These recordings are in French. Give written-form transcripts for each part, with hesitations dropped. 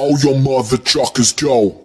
All your mother truckers go.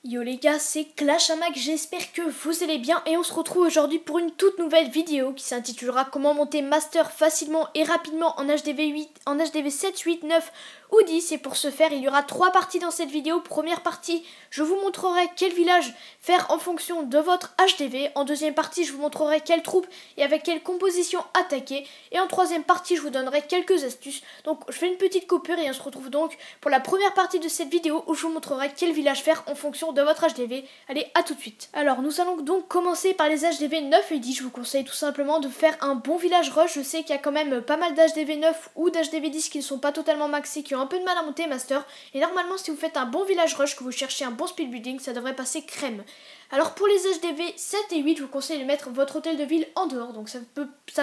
Yo les gars, c'est Clash Amac, j'espère que vous allez bien et on se retrouve aujourd'hui pour une toute nouvelle vidéo qui s'intitulera comment monter master facilement et rapidement en HDV 7, 8, 9 ou 10. Et pour ce faire, il y aura 3 parties dans cette vidéo. Première partie, je vous montrerai quel village faire en fonction de votre HDV. En deuxième partie, je vous montrerai quelle troupe et avec quelle composition attaquer. Et en troisième partie, je vous donnerai quelques astuces. Donc je fais une petite coupure et on se retrouve donc pour la première partie de cette vidéo où je vous montrerai quel village faire en fonction de votre HDV. Allez, à tout de suite. Alors nous allons donc commencer par les HDV 9 et 10. Je vous conseille tout simplement de faire un bon village rush. Je sais qu'il y a quand même pas mal d'HDV 9 ou d'HDV 10 qui ne sont pas totalement maxés, qui ont un peu de mal à monter master. Et normalement, si vous faites un bon village rush, que vous cherchez un bon speed building, ça devrait passer crème. Alors pour les HDV 7 et 8, je vous conseille de mettre votre hôtel de ville en dehors. Donc ça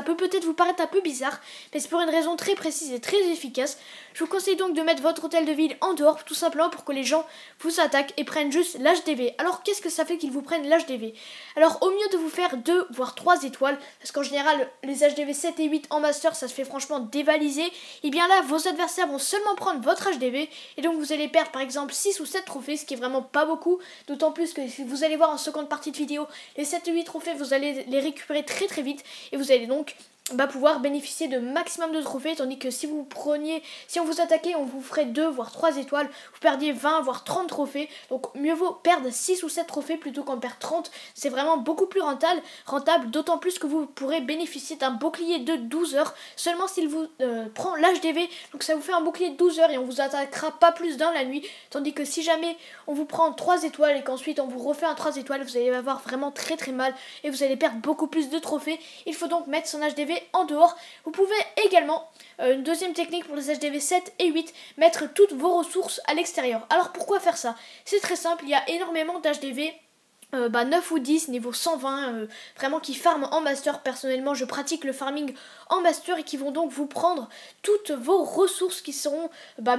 peut peut-être vous paraître un peu bizarre, mais c'est pour une raison très précise et très efficace. Je vous conseille donc de mettre votre hôtel de ville en dehors, tout simplement pour que les gens vous attaquent et prennent juste l'HDV. Alors qu'est-ce que ça fait qu'ils vous prennent l'HDV? Alors au mieux de vous faire 2 voire 3 étoiles, parce qu'en général les HDV 7 et 8 en master ça se fait franchement dévaliser, et bien là vos adversaires vont seulement prendre votre HDV, et donc vous allez perdre par exemple 6 ou 7 trophées, ce qui est vraiment pas beaucoup, d'autant plus que si vous allez voir en seconde partie de vidéo, les 7 et 8 trophées vous allez les récupérer très vite, et vous allez donc pouvoir bénéficier de maximum de trophées, tandis que si on vous attaquait, on vous ferait 2 voire 3 étoiles, vous perdiez 20 voire 30 trophées, donc mieux vaut perdre 6 ou 7 trophées plutôt qu'en perdre 30, c'est vraiment beaucoup plus rentable, d'autant plus que vous pourrez bénéficier d'un bouclier de 12 heures, seulement s'il vous prend l'HDV, donc ça vous fait un bouclier de 12 heures et on vous attaquera pas plus dans la nuit, tandis que si jamais on vous prend 3 étoiles et qu'ensuite on vous refait un 3 étoiles, vous allez avoir vraiment très mal et vous allez perdre beaucoup plus de trophées. Il faut donc mettre son HDV en dehors. Vous pouvez également, une deuxième technique pour les HDV 7 et 8, mettre toutes vos ressources à l'extérieur. Alors pourquoi faire ça? C'est très simple, il y a énormément d'HDV 9 ou 10, niveau 120, vraiment qui farment en master. Personnellement je pratique le farming en master et qui vont donc vous prendre toutes vos ressources qui seront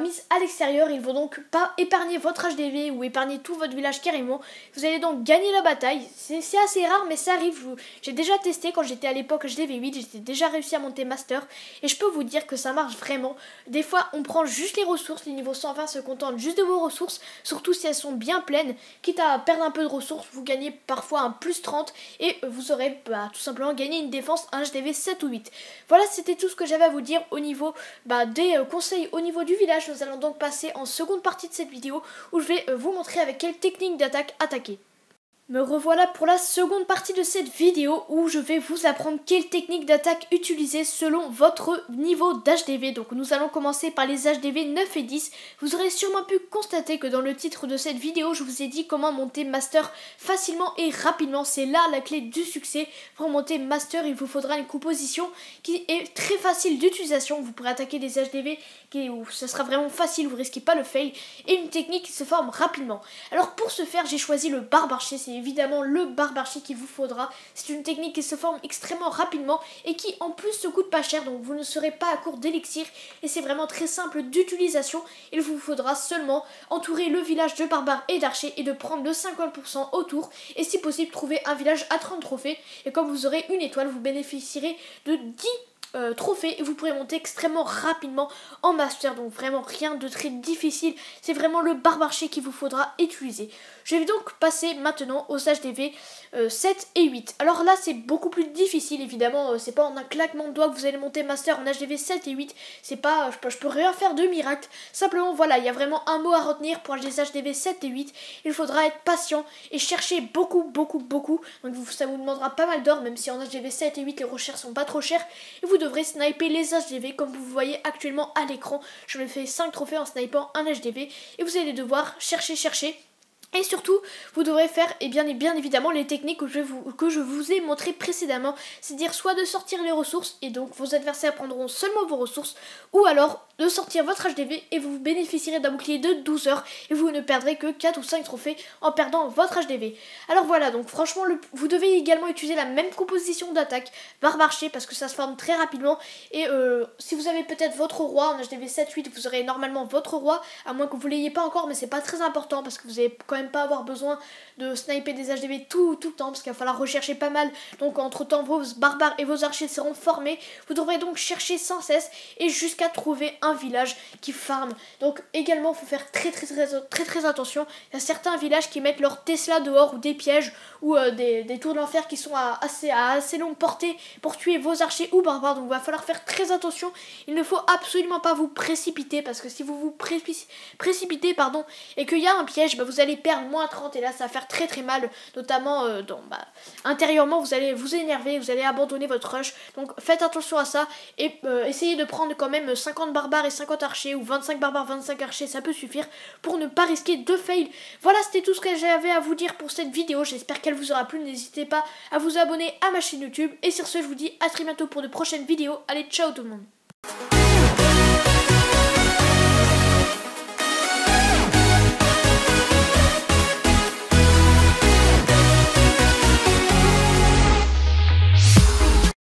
mises à l'extérieur. Ils vont donc pas épargner votre HDV ou épargner tout votre village carrément. Vous allez donc gagner la bataille, c'est assez rare mais ça arrive. J'ai déjà testé quand j'étais à l'époque HDV 8, j'étais déjà réussi à monter master et je peux vous dire que ça marche vraiment. Des fois on prend juste les ressources, les niveaux 120 se contentent juste de vos ressources, surtout si elles sont bien pleines, quitte à perdre un peu de ressources, vous gagnez parfois un plus 30 et vous aurez tout simplement gagné une défense, un HDV 7 ou 8. Voilà, c'était tout ce que j'avais à vous dire au niveau des conseils au niveau du village. Nous allons donc passer en seconde partie de cette vidéo où je vais vous montrer avec quelle technique d'attaque attaquer. Me revoilà pour la seconde partie de cette vidéo où je vais vous apprendre quelle technique d'attaque utiliser selon votre niveau d'HDV. Donc nous allons commencer par les HDV 9 et 10. Vous aurez sûrement pu constater que dans le titre de cette vidéo, je vous ai dit comment monter master facilement et rapidement. C'est là la clé du succès. Pour monter master, il vous faudra une composition qui est très facile d'utilisation. Vous pourrez attaquer des HDV où ça sera vraiment facile, vous risquez pas le fail, et une technique qui se forme rapidement. Alors pour ce faire, j'ai choisi le barbarché. C'est évidemment le barbarché qu'il vous faudra. C'est une technique qui se forme extrêmement rapidement et qui en plus se coûte pas cher, donc vous ne serez pas à court d'élixir et c'est vraiment très simple d'utilisation. Il vous faudra seulement entourer le village de barbares et d'archers et de prendre le 50% autour et si possible trouver un village à 30 trophées, et comme vous aurez une étoile, vous bénéficierez de 10 trophées et vous pourrez monter extrêmement rapidement en master, donc vraiment rien de très difficile, c'est vraiment le barbarché qu'il vous faudra utiliser. Je vais donc passer maintenant aux HDV 7 et 8. Alors là c'est beaucoup plus difficile évidemment, c'est pas en un claquement de doigts que vous allez monter master en HDV 7 et 8, c'est pas, je peux rien faire de miracle, simplement voilà, il y a vraiment un mot à retenir pour les HDV 7 et 8, il faudra être patient et chercher beaucoup, donc ça vous demandera pas mal d'or, même si en HDV 7 et 8 les recherches sont pas trop chères, et vous devrez sniper les HDV comme vous voyez actuellement à l'écran. Je me fais 5 trophées en snipant un HDV et vous allez devoir chercher. Et surtout, vous devrez faire bien évidemment les techniques que je vous ai montrées précédemment, c'est-à-dire soit de sortir les ressources et donc vos adversaires prendront seulement vos ressources, ou alors de sortir votre HDV et vous bénéficierez d'un bouclier de 12 heures et vous ne perdrez que 4 ou 5 trophées en perdant votre HDV. Alors voilà, donc franchement vous devez également utiliser la même composition d'attaque, barbarché, parce que ça se forme très rapidement et si vous avez peut-être votre roi en HDV 7-8, vous aurez normalement votre roi, à moins que vous l'ayez pas encore, mais c'est pas très important parce que vous avez quand même pas avoir besoin de sniper des HDV tout le temps, parce qu'il va falloir rechercher pas mal. Donc entre temps vos barbares et vos archers seront formés. Vous devrez donc chercher sans cesse et jusqu'à trouver un village qui farme. Donc également il faut faire très attention. Il y a certains villages qui mettent leur Tesla dehors ou des pièges ou des tours d'enfer qui sont à assez longue portée pour tuer vos archers ou barbares. Donc il va falloir faire très attention. Il ne faut absolument pas vous précipiter, parce que si vous vous précipitez et qu'il y a un piège, vous allez perdre -30 et là ça va faire très mal, notamment intérieurement vous allez vous énerver, vous allez abandonner votre rush. Donc faites attention à ça et essayez de prendre quand même 50 barbares et 50 archers, ou 25 barbares 25 archers, ça peut suffire pour ne pas risquer de fail. Voilà, c'était tout ce que j'avais à vous dire pour cette vidéo. J'espère qu'elle vous aura plu. N'hésitez pas à vous abonner à ma chaîne YouTube et sur ce je vous dis à très bientôt pour de prochaines vidéos. Allez, ciao tout le monde.